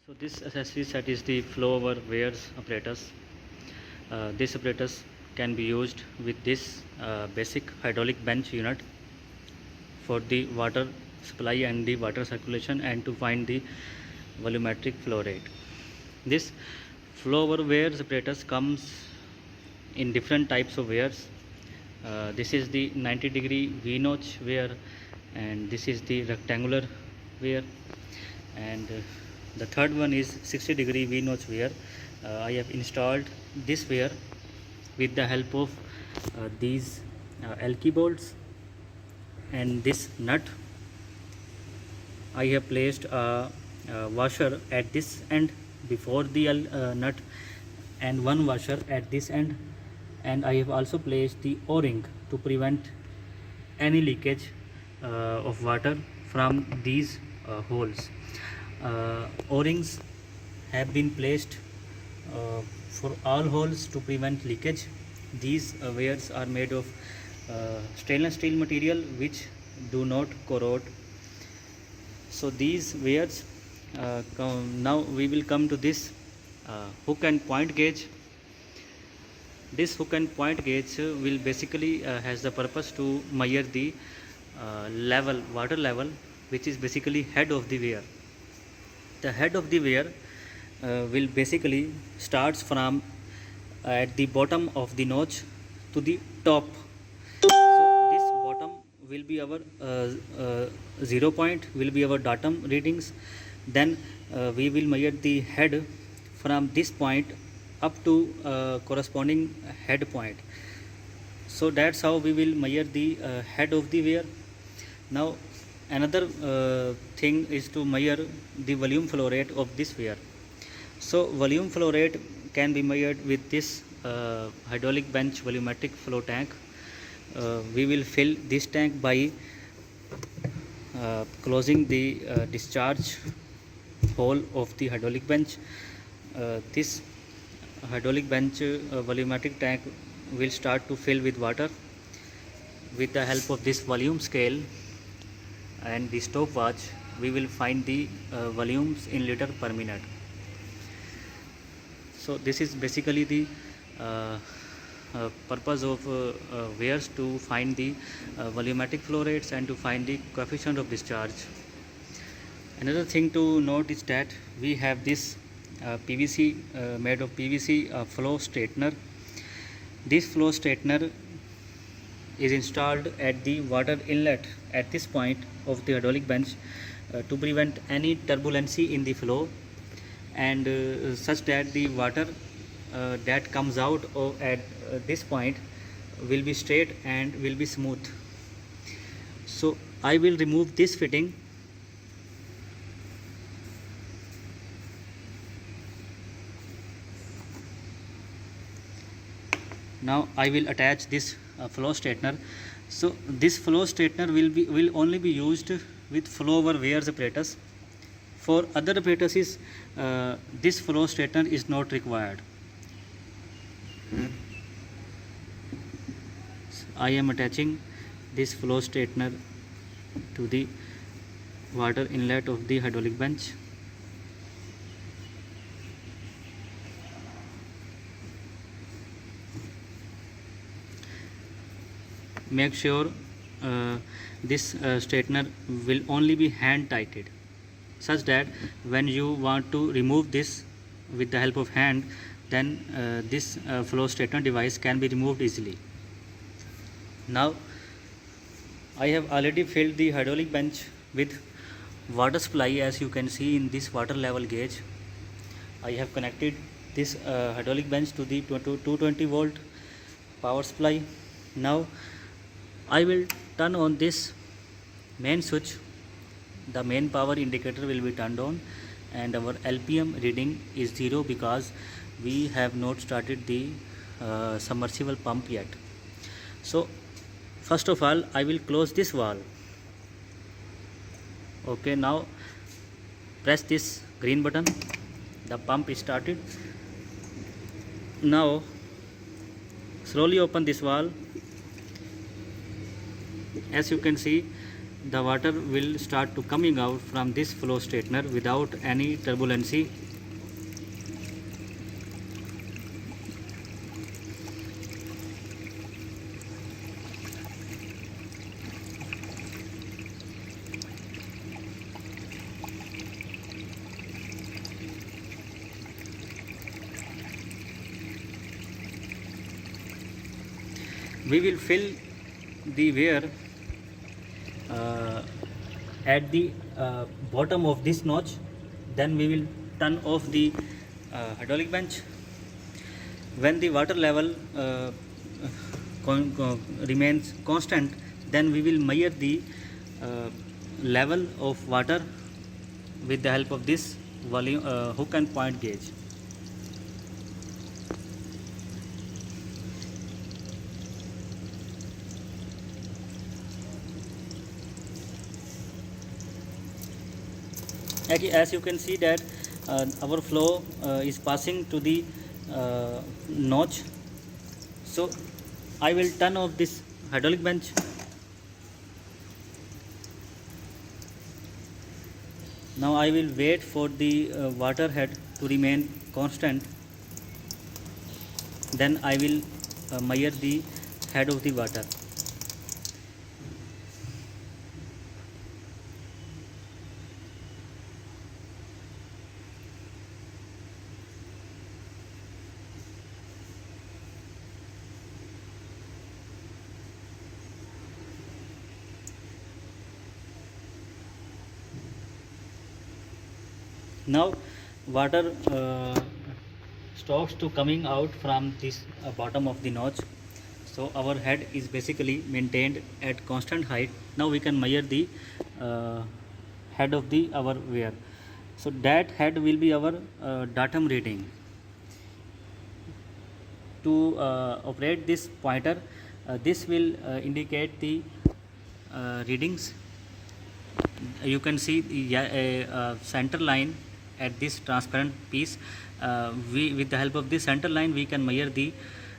So this accessory set is the flow over Weirs apparatus. This apparatus can be used with this basic hydraulic bench unit for the water supply and the water circulation and to find the volumetric flow rate. This flow over Weirs apparatus comes in different types of weirs. This is the 90-degree V-notch weir, and this is the rectangular weir, and the third one is 60-degree V-notch weir. I have installed this weir with the help of these Alki bolts and this nut. I have placed a washer at this end before the nut and one washer at this end, and I have also placed the O-ring to prevent any leakage of water from these holes. O-rings have been placed for all holes to prevent leakage. These weirs are made of stainless steel material which do not corrode. So these weirs, now we will come to this hook and point gauge. This hook and point gauge will basically has the purpose to measure the water level, which is basically head of the weir. The head of the weir will basically starts from at the bottom of the notch to the top. So this bottom will be our 0 point, will be our datum readings. Then we will measure the head from this point up to corresponding head point. So that's how we will measure the head of the weir. Now another thing is to measure the volume flow rate of this weir. So volume flow rate can be measured with this hydraulic bench volumetric flow tank. We will fill this tank by closing the discharge hole of the hydraulic bench. This hydraulic bench volumetric tank will start to fill with water. With the help of this volume scale and the stopwatch, we will find the volumes in liter per minute. So this is basically the purpose of weirs, to find the volumetric flow rates and to find the coefficient of discharge. Another thing to note is that we have this PVC made of PVC flow straightener. This flow straightener is installed at the water inlet at this point of the hydraulic bench to prevent any turbulency in the flow, and such that the water that comes out at this point will be straight and will be smooth. So I will remove this fitting. Now I will attach this flow straightener. So this flow straightener will only be used with flow over Weirs apparatus. For other apparatuses, this flow straightener is not required. I am attaching this flow straightener to the water inlet of the hydraulic bench. Make sure this straightener will only be hand tighted, such that when you want to remove this with the help of hand, then this flow straightener device can be removed easily. Now I have already filled the hydraulic bench with water supply, as you can see in this water level gauge. I have connected this hydraulic bench to the 220 volt power supply. Now I will turn on this main switch. The main power indicator will be turned on, and our LPM reading is 0 because we have not started the submersible pump yet. So first of all, I will close this valve. Okay, now press this green button. The pump is started. Now slowly open this valve. As you can see, the water will start to coming out from this flow straightener without any turbulency. We will fill the weir at the bottom of this notch. Then we will turn off the hydraulic bench. When the water level remains constant, then we will measure the level of water with the help of this volume hook and point gauge. As you can see that our flow is passing to the notch. So I will turn off this hydraulic bench. Now I will wait for the water head to remain constant. Then I will measure the head of the water. Now water stops to coming out from this bottom of the notch. So our head is basically maintained at constant height. Now we can measure the head of the our weir. So that head will be our datum reading. To operate this pointer, this will indicate the readings. You can see the center line at this transparent piece. With the help of this center line we can measure the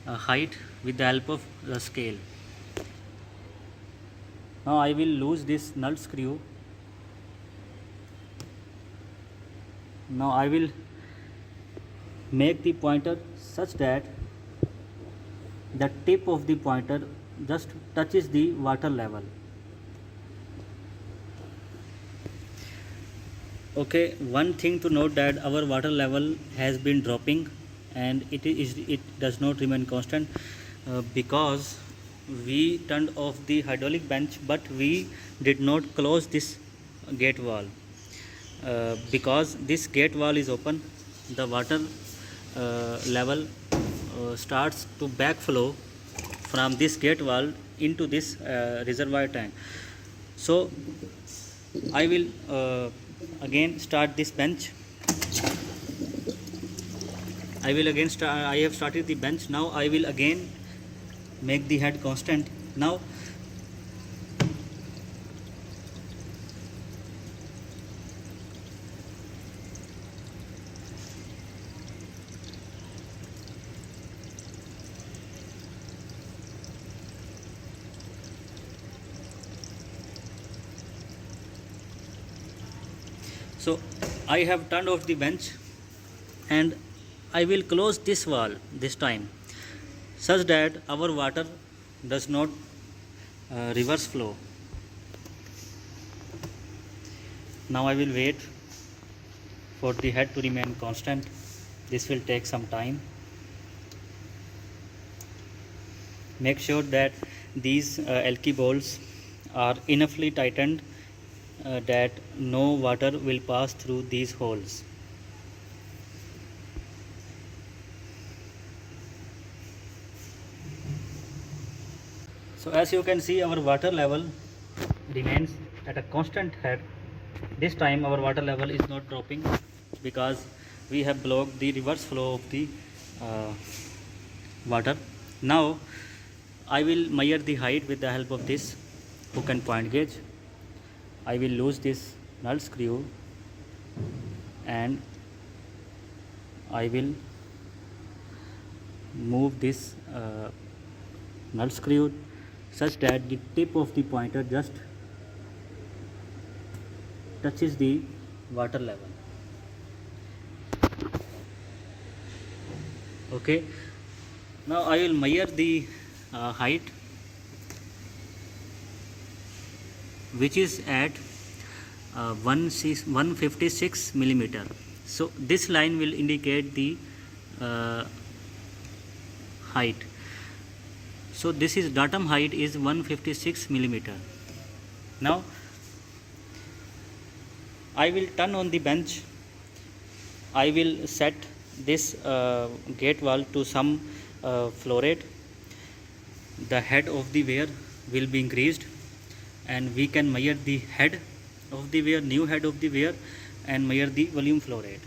height with the help of the scale. Now I will lose this nut screw. Now I will make the pointer such that the tip of the pointer just touches the water level. Okay, one thing to note that our water level has been dropping and it does not remain constant because we turned off the hydraulic bench, but we did not close this gate valve. Because this gate valve is open, the water level starts to backflow from this gate valve into this reservoir tank. So I will again start this bench. I have started the bench. Now I will again make the head constant. Now so I have turned off the bench and I will close this valve this time such that our water does not reverse flow. Now I will wait for the head to remain constant. This will take some time. Make sure that these Alki bolts are enoughly tightened that no water will pass through these holes. So as you can see, our water level remains at a constant head. This time our water level is not dropping because we have blocked the reverse flow of the water. Now I will measure the height with the help of this hook and point gauge. I will lose this nut screw and I will move this nut screw such that the tip of the pointer just touches the water level. Okay, now I will measure the height, which is at 156 millimeter. So this line will indicate the height. So this is datum height is 156 millimeter. Now I will turn on the bench. I will set this gate valve to some flow rate. The head of the weir will be increased, and we can measure the head of the weir, new head of the weir, and measure the volume flow rate.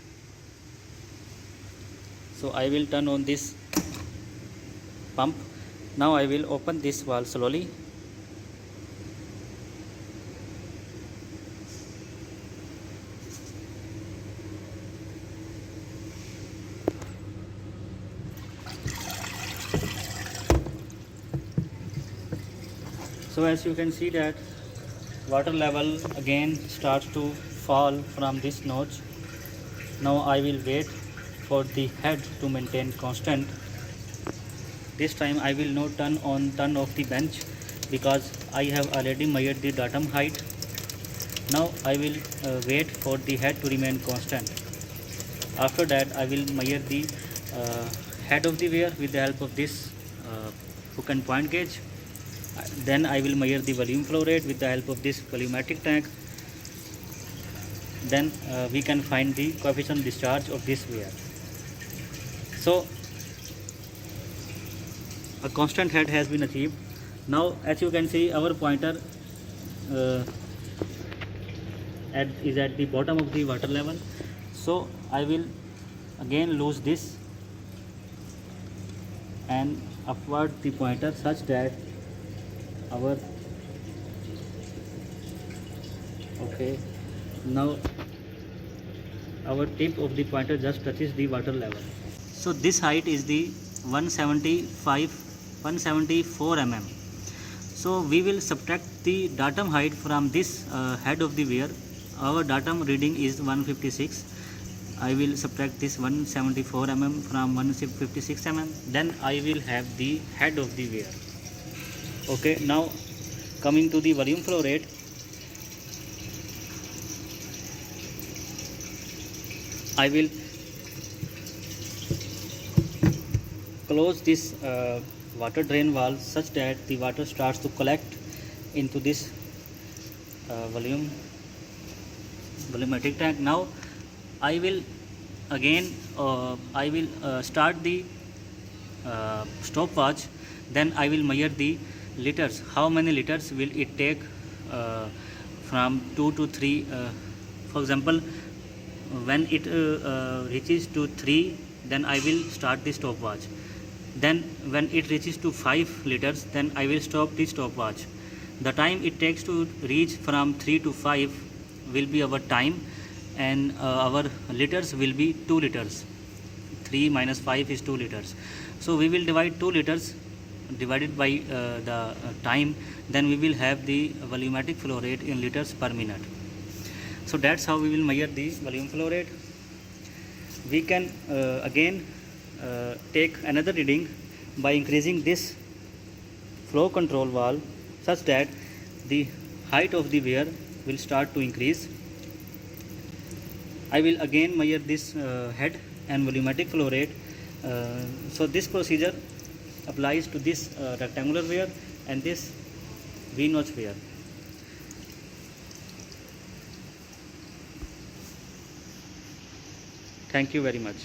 So I will turn on this pump. Now I will open this valve slowly. So as you can see that water level again starts to fall from this notch. Now I will wait for the head to maintain constant. This time I will not turn off the bench because I have already measured the datum height. Now I will wait for the head to remain constant. After that I will measure the head of the weir with the help of this hook and point gauge. Then I will measure the volume flow rate with the help of this volumetric tank. Then we can find the coefficient discharge of this weir. So a constant head has been achieved. Now as you can see, our pointer is at the bottom of the water level. So I will again lose this and upward the pointer such that our now our tip of the pointer just touches the water level. So this height is the 174 mm. So we will subtract the datum height from this head of the weir. Our datum reading is 156. I will subtract this 174 mm from 156 mm. Then I will have the head of the weir. Okay, now coming to the volume flow rate. I will close this water drain valve such that the water starts to collect into this volumetric tank. Now I will again start the stopwatch. Then I will measure the liters. How many liters will it take from 2 to 3? For example, when it reaches to 3, then I will start the stopwatch. Then when it reaches to 5 liters, then I will stop the stopwatch. The time it takes to reach from 3 to 5 will be our time, and our liters will be 2 liters. 3 minus 5 is 2 liters. So we will divide 2 liters divided by the time. Then we will have the volumetric flow rate in liters per minute. So that's how we will measure the volume flow rate. We can again take another reading by increasing this flow control valve such that the height of the weir will start to increase. I will again measure this head and volumetric flow rate. So this procedure applies to this rectangular weir and this V-notch weir. Thank you very much.